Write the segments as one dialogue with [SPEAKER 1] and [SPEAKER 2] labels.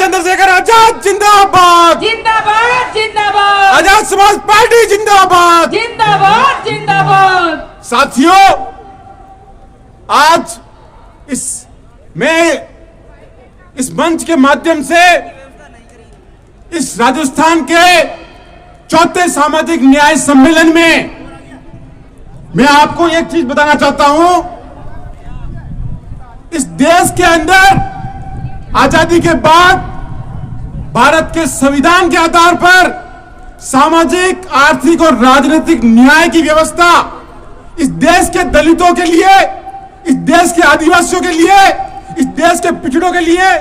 [SPEAKER 1] चंद्रशेखर आजाद जिंदाबाद
[SPEAKER 2] जिंदाबाद जिंदाबाद।
[SPEAKER 1] आजाद समाज पार्टी जिंदाबाद
[SPEAKER 2] जिंदाबाद जिंदाबाद।
[SPEAKER 1] साथियों, आज मैं इस मंच के माध्यम से इस राजस्थान के चौथे सामाजिक न्याय सम्मेलन में मैं आपको एक चीज बताना चाहता हूं। इस देश के अंदर आजादी के बाद भारत के संविधान के आधार पर सामाजिक, आर्थिक और राजनीतिक न्याय की व्यवस्था इस देश के दलितों के लिए, इस देश के आदिवासियों के लिए, इस देश के पिछड़ों के लिए,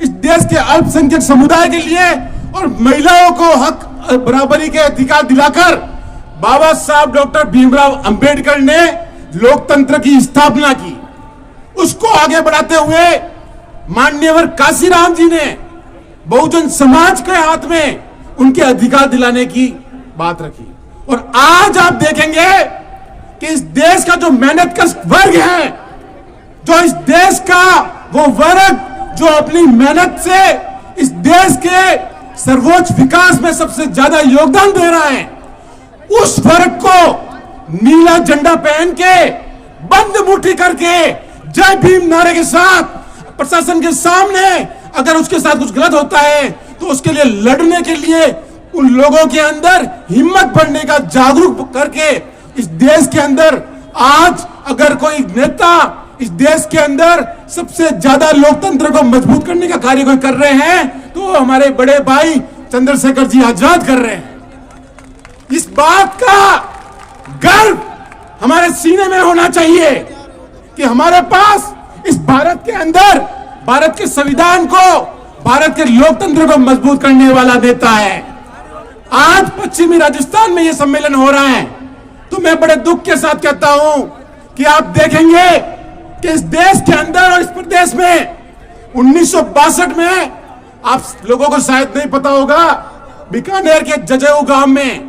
[SPEAKER 1] इस देश के अल्पसंख्यक समुदाय के लिए और महिलाओं को हक बराबरी के अधिकार दिलाकर बाबा साहब डॉक्टर भीमराव अंबेडकर ने लोकतंत्र की स्थापना की। उसको आगे बढ़ाते हुए माननीय काशीराम जी ने बहुजन समाज के हाथ में उनके अधिकार दिलाने की बात रखी। और आज आप देखेंगे कि इस देश का जो मेहनत का वर्ग है, जो इस देश का वो वर्ग जो अपनी मेहनत से इस देश के सर्वोच्च विकास में सबसे ज्यादा योगदान दे रहा है, उस वर्ग को नीला झंडा पहन के बंद मुट्ठी करके जय भीम नारे के साथ प्रशासन के सामने अगर उसके साथ कुछ गलत होता है तो उसके लिए लड़ने के लिए उन लोगों के अंदर हिम्मत बढ़ने का जागरूक करके इस देश के अंदर आज अगर कोई नेता इस देश के अंदर सबसे ज्यादा लोकतंत्र को मजबूत करने का कार्य कोई कर रहे हैं तो हमारे बड़े भाई चंद्रशेखर जी आजाद कर रहे हैं। इस बात का गर्व हमारे सीने में होना चाहिए कि हमारे पास इस भारत के अंदर भारत के संविधान को, भारत के लोकतंत्र को मजबूत करने वाला नेता है। आज पश्चिमी राजस्थान में यह सम्मेलन हो रहा है तो मैं बड़े दुख के साथ कहता हूं कि आप देखेंगे कि इस देश के अंदर और इस प्रदेश में 1962 में, आप लोगों को शायद नहीं पता होगा, बीकानेर के जजेऊ गांव में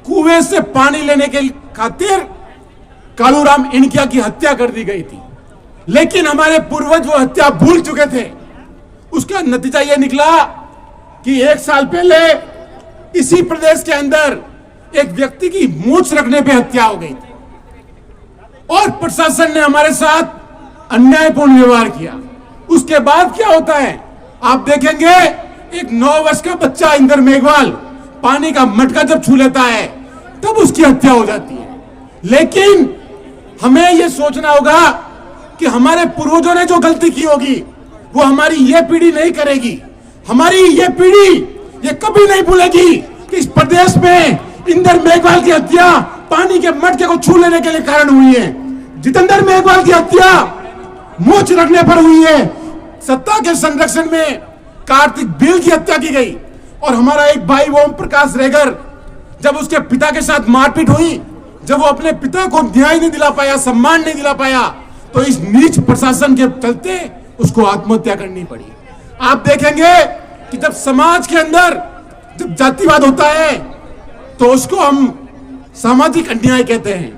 [SPEAKER 1] कुएं से पानी लेने के खातिर कालूराम इनकिया की हत्या कर दी गई थी। लेकिन हमारे पूर्वज वो हत्या भूल चुके थे। उसका नतीजा यह निकला कि 1 साल पहले इसी प्रदेश के अंदर एक व्यक्ति की मूंछ रखने पे हत्या हो गई थी और प्रशासन ने हमारे साथ अन्यायपूर्ण व्यवहार किया। उसके बाद क्या होता है आप देखेंगे, एक 9 वर्ष का बच्चा इंदर मेघवाल पानी का मटका जब छू लेता है तब उसकी हत्या हो जाती है। लेकिन हमें यह सोचना होगा कि हमारे पूर्वजों ने जो गलती की होगी वो हमारी ये पीढ़ी नहीं करेगी। हमारी ये पीढ़ी ये कभी नहीं भूलेगी कि इस प्रदेश में इंदर मेघवाल की हत्या पानी के मटके को छू लेने के लिए कारण हुई है। जितेंद्र मेघवाल की हत्या मूंछ रखने पर हुई है। सत्ता के संरक्षण में कार्तिक बिल की हत्या की गई और हमारा एक भाई ओम प्रकाश रेगर, जब उसके पिता के साथ मारपीट हुई, जब वो अपने पिता को न्याय नहीं दिला पाया, सम्मान नहीं दिला पाया, तो इस नीच प्रशासन के चलते उसको आत्महत्या करनी पड़ी। आप देखेंगे कि जब समाज के अंदर जब जातिवाद होता है तो उसको हम सामाजिक अन्याय कहते हैं।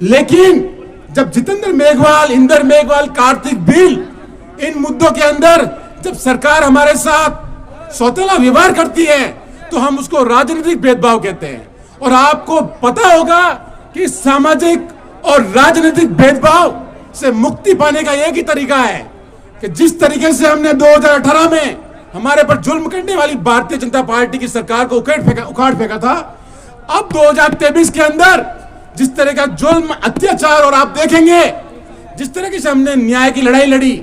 [SPEAKER 1] लेकिन जब जितेंद्र मेघवाल, इंदर मेघवाल, कार्तिक बिल, इन मुद्दों के अंदर जब सरकार हमारे साथ सौतेला व्यवहार करती है तो हम उसको राजनीतिक भेदभाव कहते हैं। और आपको पता होगा कि सामाजिक और राजनीतिक भेदभाव से मुक्ति पाने का एक ही तरीका है कि जिस तरीके से हमने 2018 में हमारे पर जुल्म करने वाली भारतीय जनता पार्टी की सरकार को उखाड़ फेंका था, अब 2023 के अंदर जिस तरह का जुल्म, अत्याचार, और आप देखेंगे जिस तरीके से हमने न्याय की लड़ाई लड़ी,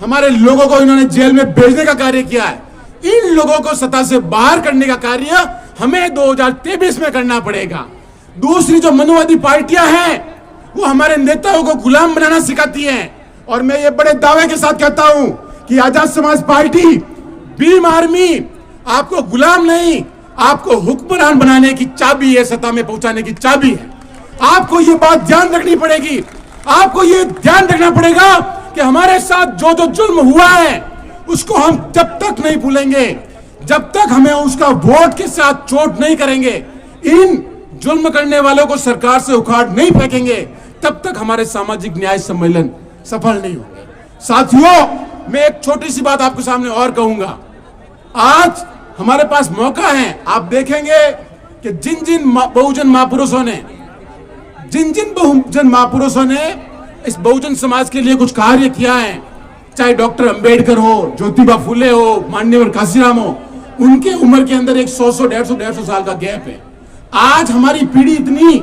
[SPEAKER 1] हमारे लोगों को इन्होंने जेल में भेजने का कार्य किया है, इन लोगों को सत्ता से बाहर करने का कार्य हमें 2023 में करना पड़ेगा। दूसरी जो मनुवादी पार्टियां हैं वो हमारे नेताओं को गुलाम बनाना सिखाती हैं। और मैं ये बड़े दावे के साथ कहता हूं कि आजाद समाज पार्टी, भीम आर्मी आपको गुलाम नहीं, आपको हुक्मरान बनाने की चाबी है, सत्ता में पहुंचाने की चाबी है। आपको ये बात ध्यान रखनी पड़ेगी। आपको ये ध्यान रखना पड़ेगा कि हमारे साथ जो जो जुल्म हुआ है उसको हम जब तक नहीं भूलेंगे, जब तक हमें उसका वोट के साथ चोट नहीं करेंगे, इन जुल्म करने वालों को सरकार से उखाड़ नहीं फेंकेंगे, तब तक हमारे सामाजिक न्याय सम्मेलन सफल नहीं होंगे। साथियों, मैं एक छोटी सी बात आपके सामने और कहूंगा आज हमारे पास मौका है। आप देखेंगे कि जिन जिन बहुजन महापुरुषों ने इस बहुजन समाज के लिए कुछ कार्य किया है, चाहे डॉक्टर अंबेडकर हो, ज्योतिबा फुले हो, माननीय काशीराम हो, उनके उम्र के अंदर एक 100 150 साल का गैप है। आज हमारी पीढ़ी इतनी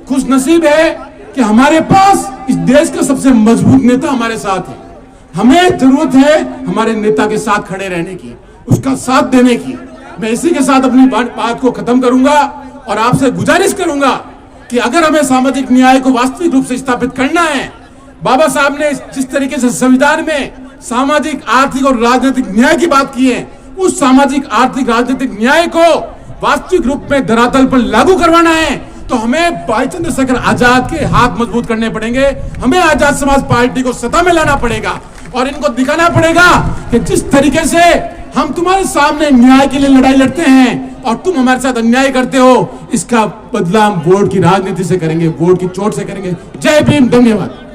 [SPEAKER 1] खुशनसीब है कि हमारे पास इस देश का सबसे मजबूत नेता हमारे साथ है। हमें जरूरत है हमारे नेता के साथ खड़े रहने की, उसका साथ देने की। मैं इसी के साथ अपनी बात को खत्म करूंगा और आपसे गुजारिश करूंगा कि अगर हमें सामाजिक न्याय को वास्तविक रूप से स्थापित करना है, बाबा साहब ने जिस तरीके से संविधान में सामाजिक, आर्थिक और राजनीतिक न्याय की बात की है, उस सामाजिक, आर्थिक, राजनीतिक न्याय को वास्तविक रूप में धरातल पर लागू करवाना है तो हमें भाई चंद्रशेखर आजाद के हाथ मजबूत करने पड़ेंगे। हमें आजाद समाज पार्टी को सत्ता में लाना पड़ेगा और इनको दिखाना पड़ेगा कि जिस तरीके से हम तुम्हारे सामने न्याय के लिए लड़ाई लड़ते हैं और तुम हमारे साथ अन्याय करते हो, इसका बदला हम वोट की राजनीति से करेंगे, वोट की चोट से करेंगे। जय भीम, धन्यवाद।